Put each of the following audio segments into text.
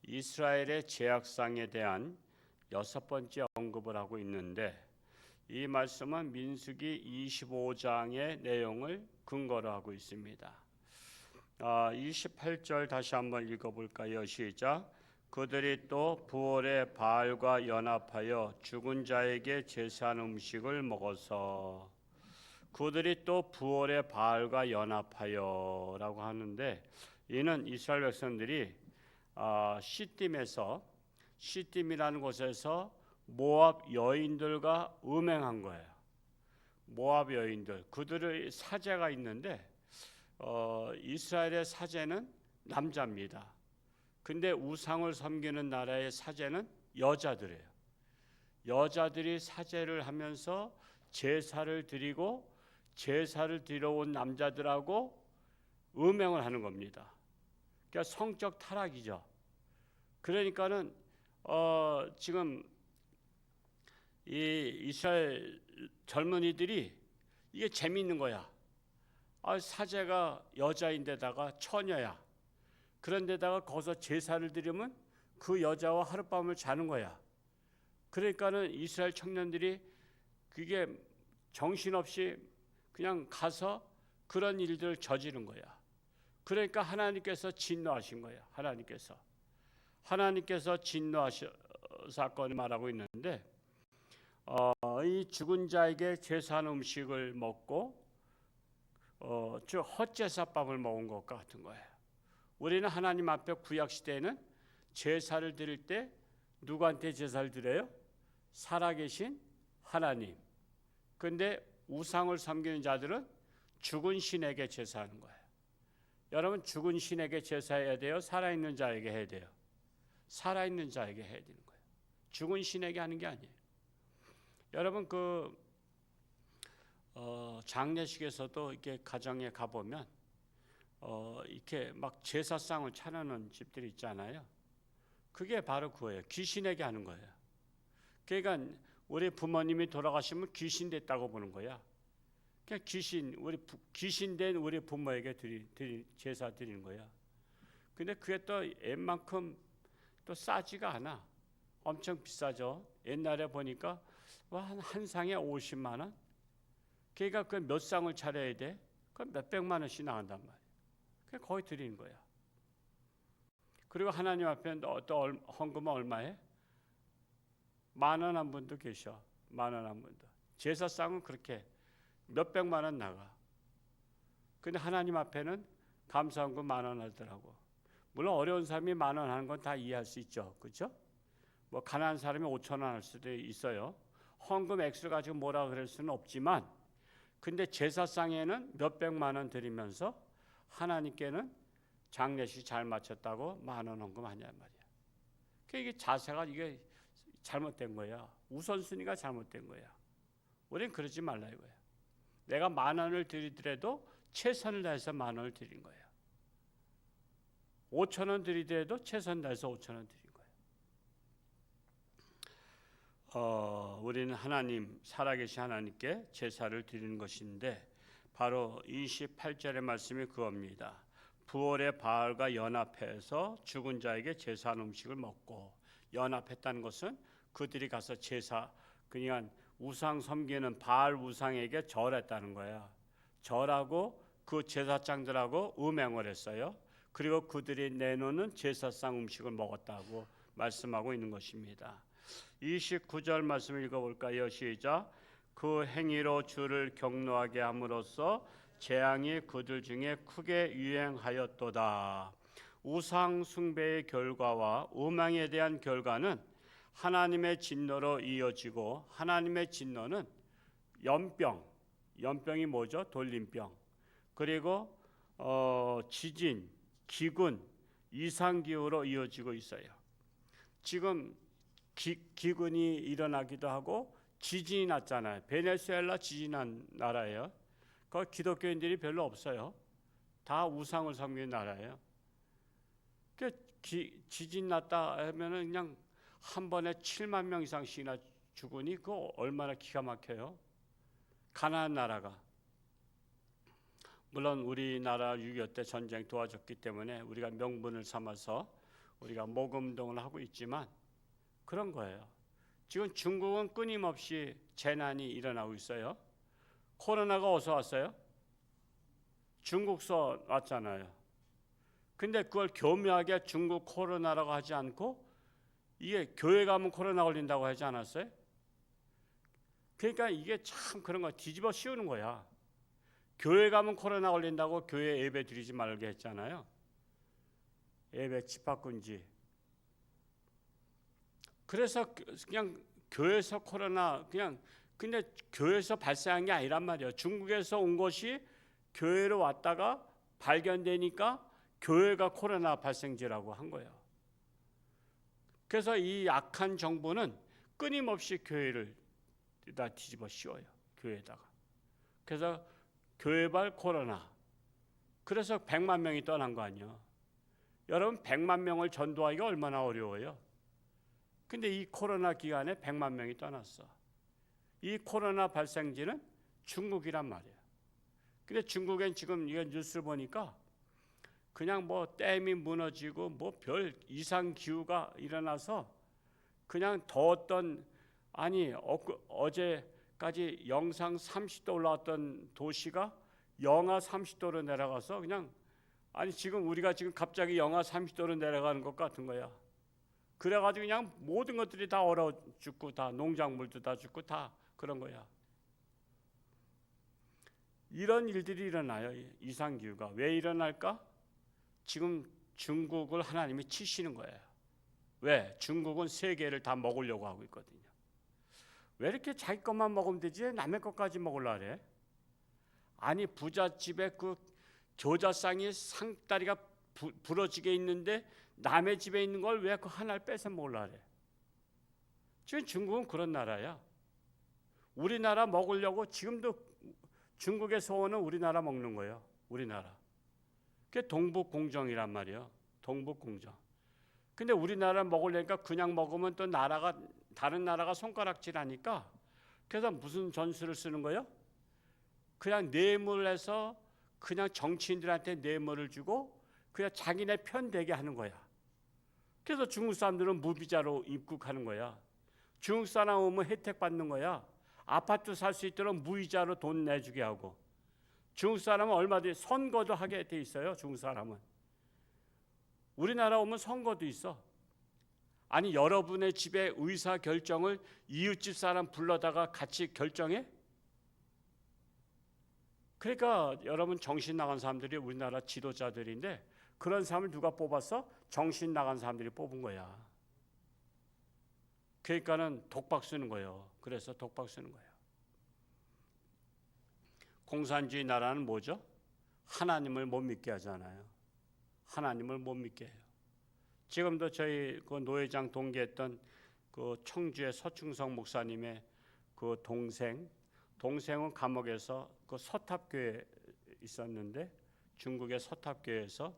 이스라엘의 죄악상에 대한 6번째 언급을 하고 있는데, 이 말씀은 민수기 25장의 내용을 근거로 하고 있습니다. 28절 다시 한번 읽어볼까요? 시작. 그들이 또 부올의 바알과 연합하여 죽은 자에게 제사한 음식을 먹어서, 그들이 또 부올의 바알과 연합하여 라고 하는데, 이는 이스라엘 백성들이 시딤이라는 곳에서 모압 여인들과 음행한 거예요. 모압 여인들, 그들의 사제가 있는데 이스라엘의 사제는 남자입니다. 근데 우상을 섬기는 나라의 사제는 여자들이에요. 여자들이 사제를 하면서 제사를 드리고, 제사를 드리러 온 남자들하고 음행을 하는 겁니다. 그러니까 성적 타락이죠. 그러니까는 지금 이 이스라엘 젊은이들이 이게 재미있는 거야. 사제가 여자인데다가 처녀야. 그런데다가 거기서 제사를 드리면 그 여자와 하룻밤을 자는 거야. 그러니까는 이스라엘 청년들이 그게 정신없이 그냥 가서 그런 일들을 저지른 거야. 그러니까 하나님께서 진노하신 거야. 하나님께서 진노하신 사건을 말하고 있는데, 이 죽은 자에게 제사한 음식을 먹고 즉 헛제사밥을 먹은 것 같은 거예요. 우리는 하나님 앞에 구약 시대에는 제사를 드릴 때 누구한테 제사를 드려요? 살아계신 하나님. 근데 우상을 섬기는 자들은 죽은 신에게 제사하는 거예요. 여러분, 죽은 신에게 제사해야 돼요? 살아있는 자에게 해야 돼요? 살아있는 자에게 해야 되는 거예요. 죽은 신에게 하는 게 아니에요. 여러분, 장례식에서도 이렇게 가정에 가보면 이렇게 막 제사상을 차려놓은 집들이 있잖아요. 그게 바로 그거예요. 귀신에게 하는 거예요. 그러니까 우리 부모님이 돌아가시면 귀신 됐다고 보는 거야. 그러니까 귀신된 우리 부모에게 제사 드리는 거야. 근데 그게 또 웬만큼 또 싸지가 않아. 엄청 비싸죠. 옛날에 보니까 한 상에 50만 원. 그러니까 그 몇 상을 차려야 돼? 그 몇백만 원씩 나간단 말이야. 그냥 거의 드리는 거야. 그리고 하나님 앞에 또 헌금은 얼마에? 10,000원 한 분도 계셔. 10,000원 한 분도. 제사상은 그렇게 몇백만 원 나가. 근데 하나님 앞에는 감사헌금 10,000원 하더라고. 물론 어려운 사람이 10,000원 하는 건 다 이해할 수 있죠. 그렇죠? 뭐 가난한 사람이 5,000원 할 수도 있어요. 헌금 액수 가지고 뭐라 그럴 수는 없지만, 근데 제사상에는 몇백만 원 드리면서 하나님께는 장례식 잘 마쳤다고 10,000원 헌금하냐 말이야. 그러니까 이게 자세가 이게 잘못된 거야. 우선순위가 잘못된 거야. 우리는 그러지 말라 이거야. 내가 10,000원을 드리더라도 최선을 다해서 10,000원을 드린 거야. 5,000원 드리더라도 최선을 다해서 5,000원 드린 거야. 우리는 하나님, 살아계신 하나님께 제사를 드리는 것인데, 바로 28절의 말씀이 그겁니다. 부올의 바알과 연합해서 죽은 자에게 제사한 음식을 먹고, 연합했다는 것은 그들이 가서 그냥 우상 섬기는 바알 우상에게 절했다는 거야. 절하고 그 제사장들하고 음행을 했어요. 그리고 그들이 내놓는 제사상 음식을 먹었다고 말씀하고 있는 것입니다. 29절 말씀 읽어볼까요? 시작. 그 행위로 주를 경노하게 함으로써 재앙이 그들 중에 크게 유행하였도다. 우상 숭배의 결과와 음행에 대한 결과는 하나님의 진노로 이어지고, 하나님의 진노는 연병이 뭐죠? 돌림병. 그리고 지진, 기근, 이상기후로 이어지고 있어요. 지금 기근이 일어나기도 하고 지진이 났잖아요. 베네수엘라 지진난 나라예요. 거기 기독교인들이 별로 없어요. 다 우상을 섬기는 나라예요. 지진 났다 하면은 그냥 한 번에 7만 명 이상씩이나 죽으니 그거 얼마나 기가 막혀요. 가나안 나라가. 물론 우리나라 6.25 때 전쟁 도와줬기 때문에 우리가 명분을 삼아서 우리가 모금동을 하고 있지만 그런 거예요. 지금 중국은 끊임없이 재난이 일어나고 있어요. 코로나가 어디서 왔어요? 중국서 왔잖아요. 근데 그걸 교묘하게 중국 코로나라고 하지 않고 이게 교회 가면 코로나 걸린다고 하지 않았어요? 그러니까 이게 참 그런 거 뒤집어 씌우는 거야. 교회 가면 코로나 걸린다고 교회 예배 드리지 말게 했잖아요. 예배 집합금지. 그래서 그냥 교회에서 코로나 그냥 근데 교회에서 발생한 게 아니란 말이에요. 중국에서 온 것이 교회로 왔다가 발견되니까 교회가 코로나 발생지라고 한 거예요. 그래서 이 악한 정부는 끊임없이 교회를 다 뒤집어 씌워요. 교회에다가. 그래서 교회발 코로나. 그래서 100만 명이 떠난 거 아니에요. 여러분 100만 명을 전도하기가 얼마나 어려워요. 근데 이 코로나 기간에 100만 명이 떠났어. 이 코로나 발생지는 중국이란 말이에요. 근데 중국엔 지금 이거 뉴스를 보니까 그냥 뭐 댐이 무너지고 뭐 별 이상 기후가 일어나서 그냥 더웠던 아니 어제까지 영상 30도 올라왔던 도시가 영하 30도로 내려가서 그냥 아니 지금 우리가 지금 갑자기 영하 30도로 내려가는 것 같은 거야. 그래가지고 그냥 모든 것들이 다 얼어 죽고 다 농작물도 다 죽고 다 그런 거야. 이런 일들이 일어나요. 이상기후가 왜 일어날까? 지금 중국을 하나님이 치시는 거예요. 왜? 중국은 세계를 다 먹으려고 하고 있거든요. 왜 이렇게 자기 것만 먹으면 되지? 남의 것까지 먹으려 그래? 아니 부잣집에 그 겨자쌍이 상다리가 부러지게 있는데 남의 집에 있는 걸 왜 그 하나를 뺏어 먹으려 그래? 지금 중국은 그런 나라야. 우리나라 먹으려고 지금도 중국의 소원은 우리나라 먹는 거예요. 우리나라. 그게 동북공정이란 말이에요. 동북공정. 근데 우리나라 먹으려니까 그냥 먹으면 또 나라가 다른 나라가 손가락질하니까 그래서 무슨 전술을 쓰는 거예요? 그냥 뇌물해서 그냥 정치인들한테 뇌물을 주고 그냥 자기네 편 되게 하는 거야. 그래서 중국 사람들은 무비자로 입국하는 거야. 중국 사람 오면 혜택 받는 거야. 아파트 살 수 있도록 무이자로 돈 내주게 하고. 중국 사람은 얼마든지 선거도 하게 돼 있어요. 중국 사람은. 우리나라 오면 선거도 있어. 아니 여러분의 집에 의사 결정을 이웃집 사람 불러다가 같이 결정해? 그러니까 여러분 정신 나간 사람들이 우리나라 지도자들인데 그런 사람을 누가 뽑았어? 정신 나간 사람들이 뽑은 거야. 그러니까는 독박 쓰는 거예요. 그래서 독박 쓰는 거예요. 공산주의 나라는 뭐죠? 하나님을 못 믿게 하잖아요. 하나님을 못 믿게 해요. 지금도 저희 그 노회장 동기했던 그 청주의 서충성 목사님의 그 동생은 감옥에서 그 서탑교회 있었는데 중국의 서탑교회에서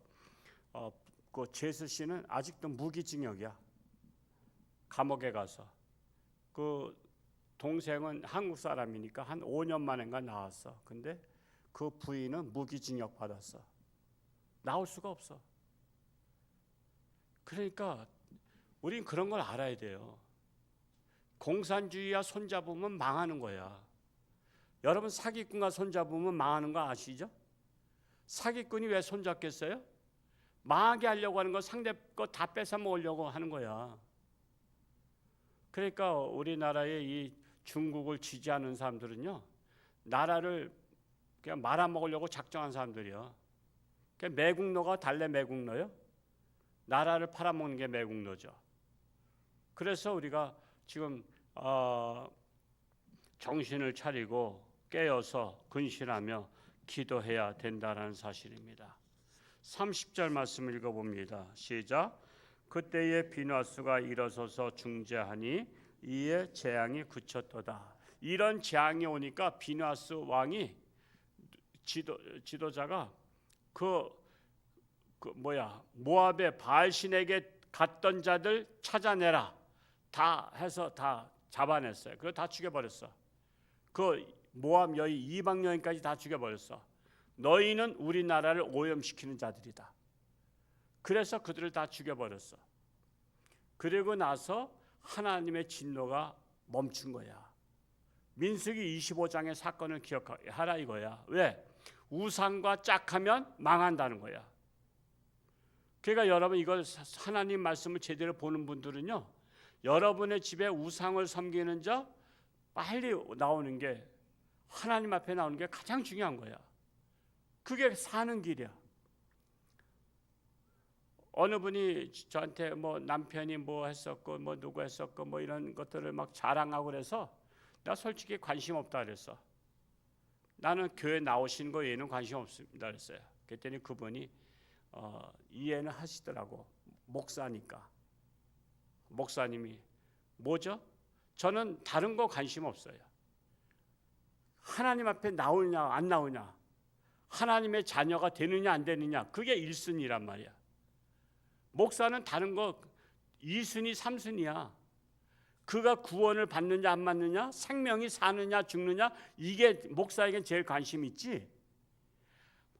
그 제스 씨는 아직도 무기징역이야. 감옥에 가서 그 동생은 한국 사람이니까 한 5년 만인가 나왔어. 근데 그 부인은 무기징역 받았어. 나올 수가 없어. 그러니까 우린 그런 걸 알아야 돼요. 공산주의와 손잡으면 망하는 거야. 여러분 사기꾼과 손잡으면 망하는 거 아시죠? 사기꾼이 왜 손잡겠어요? 망하게 하려고 하는 거 상대 거 다 뺏어 먹으려고 하는 거야. 그러니까 우리나라의 이 중국을 지지하는 사람들은요, 나라를 그냥 말아먹으려고 작정한 사람들이요. 그러니까 매국노가 달래 매국노요. 나라를 팔아먹는 게 매국노죠. 그래서 우리가 지금 정신을 차리고 깨어서 근신하며 기도해야 된다는 사실입니다. 30절 말씀 읽어봅니다. 시작. 그때에 비누아스가 일어서서 중재하니 이에 재앙이 그쳤도다. 이런 재앙이 오니까 비누아스 왕이 지도자가 모압의 바알신에게 갔던 자들 찾아내라 다 해서 다 잡아냈어요. 그거 다 죽여버렸어. 그 모압 여인 이방 여인까지 다 죽여버렸어. 너희는 우리나라를 오염시키는 자들이다. 그래서 그들을 다 죽여버렸어. 그리고 나서 하나님의 진노가 멈춘 거야. 민수기 25장의 사건을 기억하라 이거야. 왜? 우상과 짝하면 망한다는 거야. 그러니까 여러분 이걸 하나님 말씀을 제대로 보는 분들은요, 여러분의 집에 우상을 섬기는 자 빨리 나오는 게, 하나님 앞에 나오는 게 가장 중요한 거야. 그게 사는 길이야. 어느 분이 저한테 뭐 남편이 뭐 했었고 뭐 누구 했었고 뭐 이런 것들을 막 자랑하고 그래서 나 솔직히 관심 없다 그랬어. 나는 교회 나오신 거 외에는 관심 없습니다 그랬어요. 그랬더니 그분이 이해는 하시더라고. 목사니까. 목사님이 뭐죠? 저는 다른 거 관심 없어요. 하나님 앞에 나오냐 안 나오냐, 하나님의 자녀가 되느냐 안 되느냐, 그게 1순위란 말이야. 목사는 다른 거 2순위 3순위야. 그가 구원을 받느냐 안 받느냐, 생명이 사느냐 죽느냐, 이게 목사에겐 제일 관심 있지.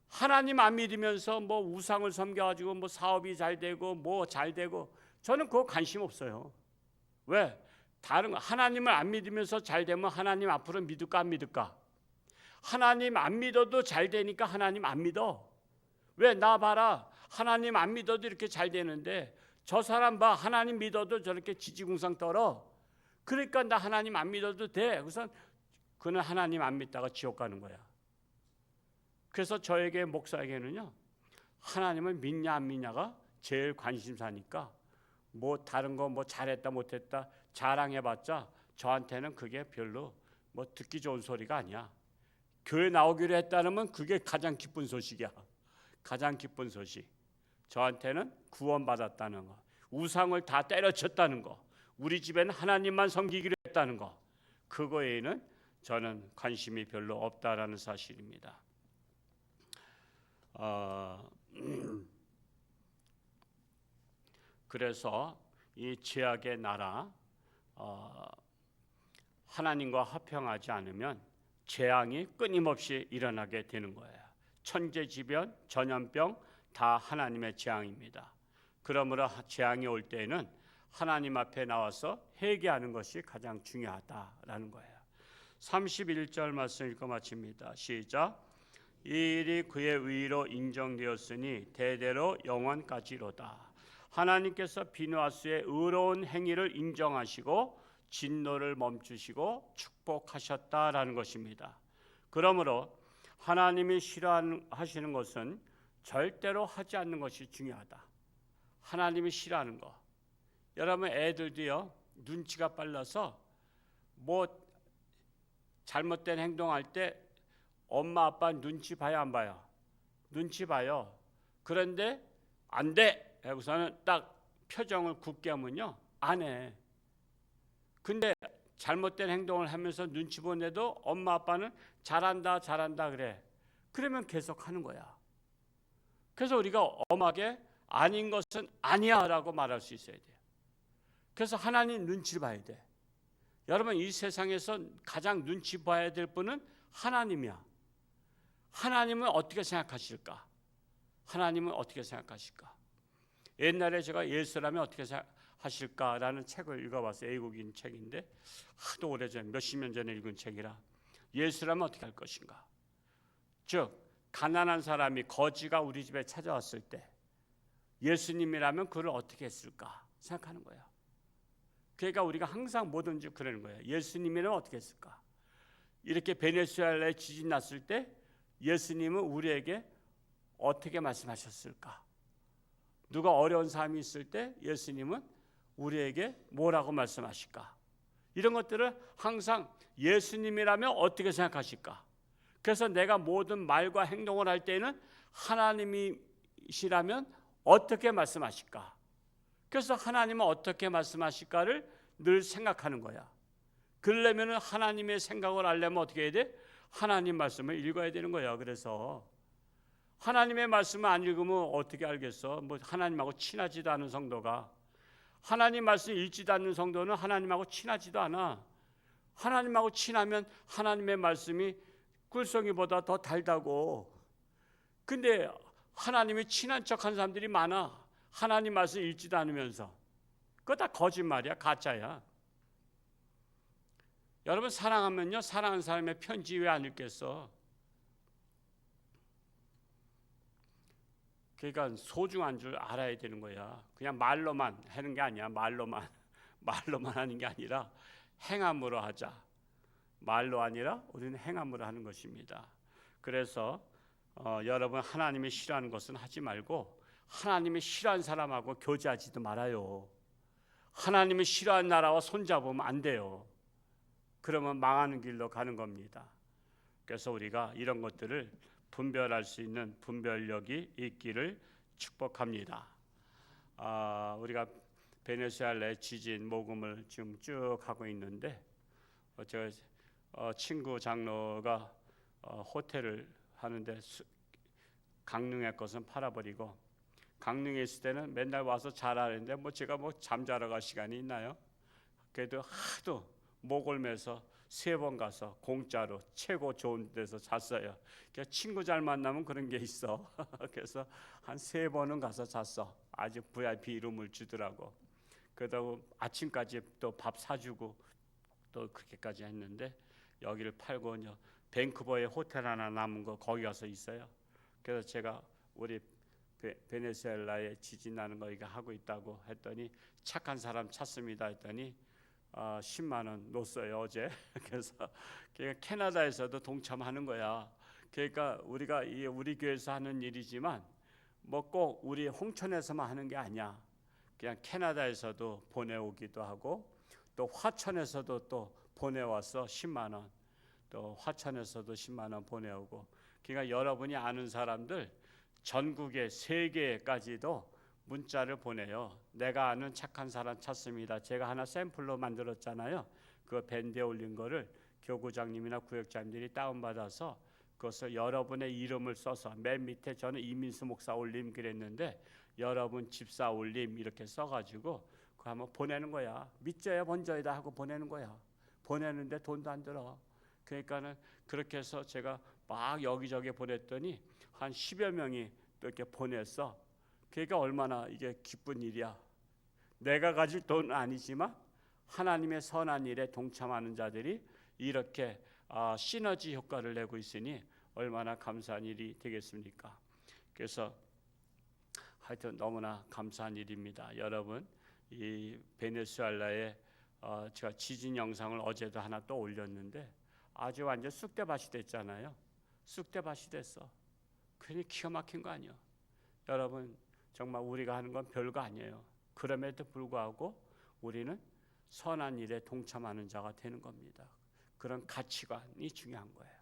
하나님 안 믿으면서 뭐 우상을 섬겨가지고 뭐 사업이 잘 되고 뭐 잘 되고, 저는 그거 관심 없어요. 왜? 다른 거, 하나님을 안 믿으면서 잘 되면 하나님 앞으로 믿을까 안 믿을까? 하나님 안 믿어도 잘 되니까 하나님 안 믿어. 왜? 나 봐라, 하나님 안 믿어도 이렇게 잘 되는데 저 사람 봐, 하나님 믿어도 저렇게 지지궁상 떨어. 그러니까 나 하나님 안 믿어도 돼. 우선 그는 하나님 안 믿다가 지옥 가는 거야. 그래서 저에게 목사에게는요, 하나님을 믿냐 안 믿냐가 제일 관심사니까 뭐 다른 거 뭐 잘했다 못했다 자랑해봤자 저한테는 그게 별로 뭐 듣기 좋은 소리가 아니야. 교회 나오기로 했다면 그게 가장 기쁜 소식이야. 가장 기쁜 소식. 저한테는 구원받았다는 거, 우상을 다 때려쳤다는 거, 우리 집에는 하나님만 섬기기로 했다는 거, 그거에는 저는 관심이 별로 없다라는 사실입니다. 그래서 이 죄악의 나라, 하나님과 화평하지 않으면 재앙이 끊임없이 일어나게 되는 거예요. 천재지변, 전염병 다 하나님의 재앙입니다. 그러므로 재앙이 올 때에는 하나님 앞에 나와서 회개하는 것이 가장 중요하다라는 거예요. 31절 말씀 읽고 마칩니다. 시작. 이 일이 그의 의로 인정되었으니 대대로 영원까지로다. 하나님께서 비누아스의 의로운 행위를 인정하시고 진노를 멈추시고 축복하셨다라는 것입니다. 그러므로 하나님이 싫어하시는 것은 절대로 하지 않는 것이 중요하다. 하나님이 싫어하는 거. 여러분 애들도요, 눈치가 빨라서 뭐 잘못된 행동할 때 엄마 아빠 눈치 봐요 안 봐요? 눈치 봐요. 그런데 안 돼 하고서는 딱 표정을 굳게 하면요 안 해. 근데 잘못된 행동을 하면서 눈치 보는데도 엄마 아빠는 잘한다 잘한다 그래. 그러면 계속 하는 거야. 그래서 우리가 엄하게 아닌 것은 아니야 라고 말할 수 있어야 돼요. 그래서 하나님 눈치를 봐야 돼. 여러분 이 세상에서 가장 눈치 봐야 될 분은 하나님이야. 하나님은 어떻게 생각하실까? 하나님은 어떻게 생각하실까? 옛날에 제가 예수라면 어떻게 생각하실까라는 책을 읽어봤어요. 외국인 책인데 하도 오래전 몇십 년 전에 읽은 책이라. 예수라면 어떻게 할 것인가? 즉 가난한 사람이 거지가 우리 집에 찾아왔을 때 예수님이라면 그를 어떻게 했을까 생각하는 거예요. 그러니까 우리가 항상 뭐든지 그러는 거예요. 예수님이라면 어떻게 했을까? 이렇게 베네수엘라에 지진 났을 때 예수님은 우리에게 어떻게 말씀하셨을까? 누가 어려운 삶이 있을 때 예수님은 우리에게 뭐라고 말씀하실까? 이런 것들을 항상 예수님이라면 어떻게 생각하실까? 그래서 내가 모든 말과 행동을 할 때는 하나님이시라면 어떻게 말씀하실까? 그래서 하나님은 어떻게 말씀하실까를 늘 생각하는 거야. 그러려면 하나님의 생각을 알려면 어떻게 해야 돼? 하나님 말씀을 읽어야 되는 거야. 그래서 하나님의 말씀을 안 읽으면 어떻게 알겠어? 뭐 하나님하고 친하지도 않은 성도가, 하나님 말씀 읽지도 않는 성도는 하나님하고 친하지도 않아. 하나님하고 친하면 하나님의 말씀이 꿀송이보다 더 달다고. 근데 하나님이 친한 척한 사람들이 많아. 하나님 말씀 읽지도 않으면서. 그거 다 거짓말이야, 가짜야. 여러분 사랑하면요, 사랑하는 사람의 편지 왜 안 읽겠어? 그러니까 소중한 줄 알아야 되는 거야. 그냥 말로만 하는 게 아니야. 말로만 하는 게 아니라 행함으로 하자. 말로 아니라 우리는 행함으로 하는 것입니다. 그래서 여러분 하나님이 싫어하는 것은 하지 말고 하나님이 싫어하는 사람하고 교제하지도 말아요. 하나님이 싫어하는 나라와 손잡으면 안 돼요. 그러면 망하는 길로 가는 겁니다. 그래서 우리가 이런 것들을 분별할 수 있는 분별력이 있기를 축복합니다. 우리가 베네수엘라의 지진 모금을 지금 쭉 하고 있는데 저 친구 장로가 호텔을 하는데 강릉의 것은 팔아버리고 강릉에 있을 때는 맨날 와서 자라는데 제가 잠자러 갈 시간이 있나요? 그래도 하도 목올매서 3번 가서 공짜로 최고 좋은 데서 잤어요. 그러니까 친구 잘 만나면 그런 게 있어. 그래서 한 3번은 가서 잤어. 아주 VIP 룸을 주더라고. 그러다가 아침까지 또 밥 사주고 또 그렇게까지 했는데 여기를 팔고요. 밴쿠버에 호텔 하나 남은 거 거기 가서 있어요. 그래서 제가 우리 베네수엘라에 지진 나는 거 이거 하고 있다고 했더니 착한 사람 찾습니다 했더니 10만 원 놓았어요 어제. 그래서 캐나다에서도 동참하는 거야. 그러니까 우리가 우리 교회에서 하는 일이지만 꼭 우리 홍천에서만 하는 게 아니야. 그냥 캐나다에서도 보내오기도 하고 또 화천에서도 또 보내와서 10만 원, 또 화천에서도 10만 원 보내오고. 그러니까 여러분이 아는 사람들 전국의 세계까지도 문자를 보내요. 내가 아는 착한 사람 찾습니다. 제가 하나 샘플로 만들었잖아요. 그 밴드에 올린 거를 교구장님이나 구역장님들이 다운받아서 그것을 여러분의 이름을 써서 맨 밑에 저는 이민수 목사 올림 그랬는데 여러분 집사 올림 이렇게 써가지고 그거 한번 보내는 거야. 믿져야 번져야다 하고 보내는 거야. 보내는데 돈도 안 들어. 그러니까는 그렇게 해서 제가 막 여기저기 보냈더니 한 10여 명이 또 이렇게 보냈어. 그러니까 얼마나 이게 기쁜 일이야. 내가 가질 돈은 아니지만 하나님의 선한 일에 동참하는 자들이 이렇게 시너지 효과를 내고 있으니 얼마나 감사한 일이 되겠습니까? 그래서 하여튼 너무나 감사한 일입니다. 여러분 이 베네수엘라에 제가 지진 영상을 어제도 하나 또 올렸는데 아주 완전 쑥대밭이 됐잖아요. 쑥대밭이 됐어. 괜히 기가 막힌 거 아니에요. 여러분 정말 우리가 하는 건 별거 아니에요. 그럼에도 불구하고 우리는 선한 일에 동참하는 자가 되는 겁니다. 그런 가치관이 중요한 거예요.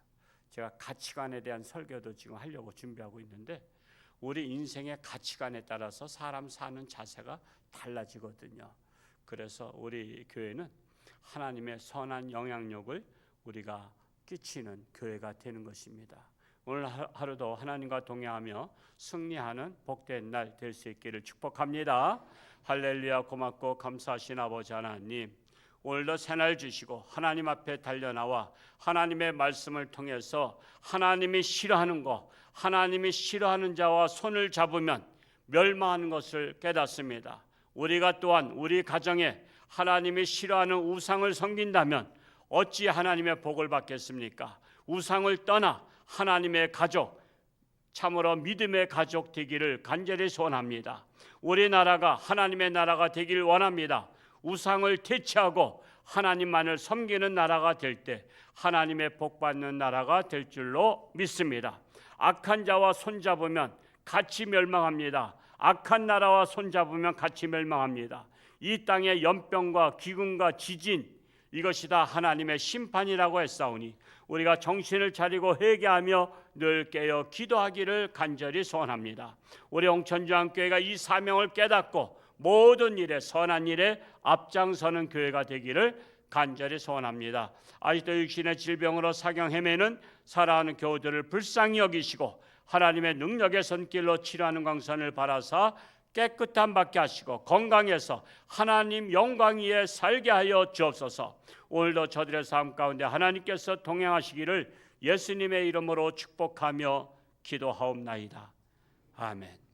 제가 가치관에 대한 설교도 지금 하려고 준비하고 있는데 우리 인생의 가치관에 따라서 사람 사는 자세가 달라지거든요. 그래서 우리 교회는 하나님의 선한 영향력을 우리가 끼치는 교회가 되는 것입니다. 오늘 하루도 하나님과 동행하며 승리하는 복된 날 될 수 있기를 축복합니다. 할렐루야. 고맙고 감사하신 아버지 하나님, 오늘도 새날 주시고 하나님 앞에 달려나와 하나님의 말씀을 통해서 하나님이 싫어하는 것, 하나님이 싫어하는 자와 손을 잡으면 멸망하는 것을 깨닫습니다. 우리가 또한 우리 가정에 하나님이 싫어하는 우상을 섬긴다면 어찌 하나님의 복을 받겠습니까? 우상을 떠나 하나님의 가족, 참으로 믿음의 가족 되기를 간절히 소원합니다. 우리나라가 하나님의 나라가 되길 원합니다. 우상을 대체하고 하나님만을 섬기는 나라가 될 때 하나님의 복받는 나라가 될 줄로 믿습니다. 악한 자와 손잡으면 같이 멸망합니다. 악한 나라와 손잡으면 같이 멸망합니다. 이 땅의 연병과 기근과 지진, 이것이 다 하나님의 심판이라고 했사오니 우리가 정신을 차리고 회개하며 늘 깨어 기도하기를 간절히 소원합니다. 우리 홍천주안교회가 이 사명을 깨닫고 모든 일에 선한 일에 앞장서는 교회가 되기를 간절히 소원합니다. 아직도 육신의 질병으로 사경 헤매는 살아가는 교우들을 불쌍히 여기시고 하나님의 능력의 손길로 치료하는 광선을 바라사 깨끗함 받게 하시고 건강해서 하나님 영광 위에 살게 하여 주옵소서. 오늘도 저들의 삶 가운데 하나님께서 동행하시기를 예수님의 이름으로 축복하며 기도하옵나이다. 아멘.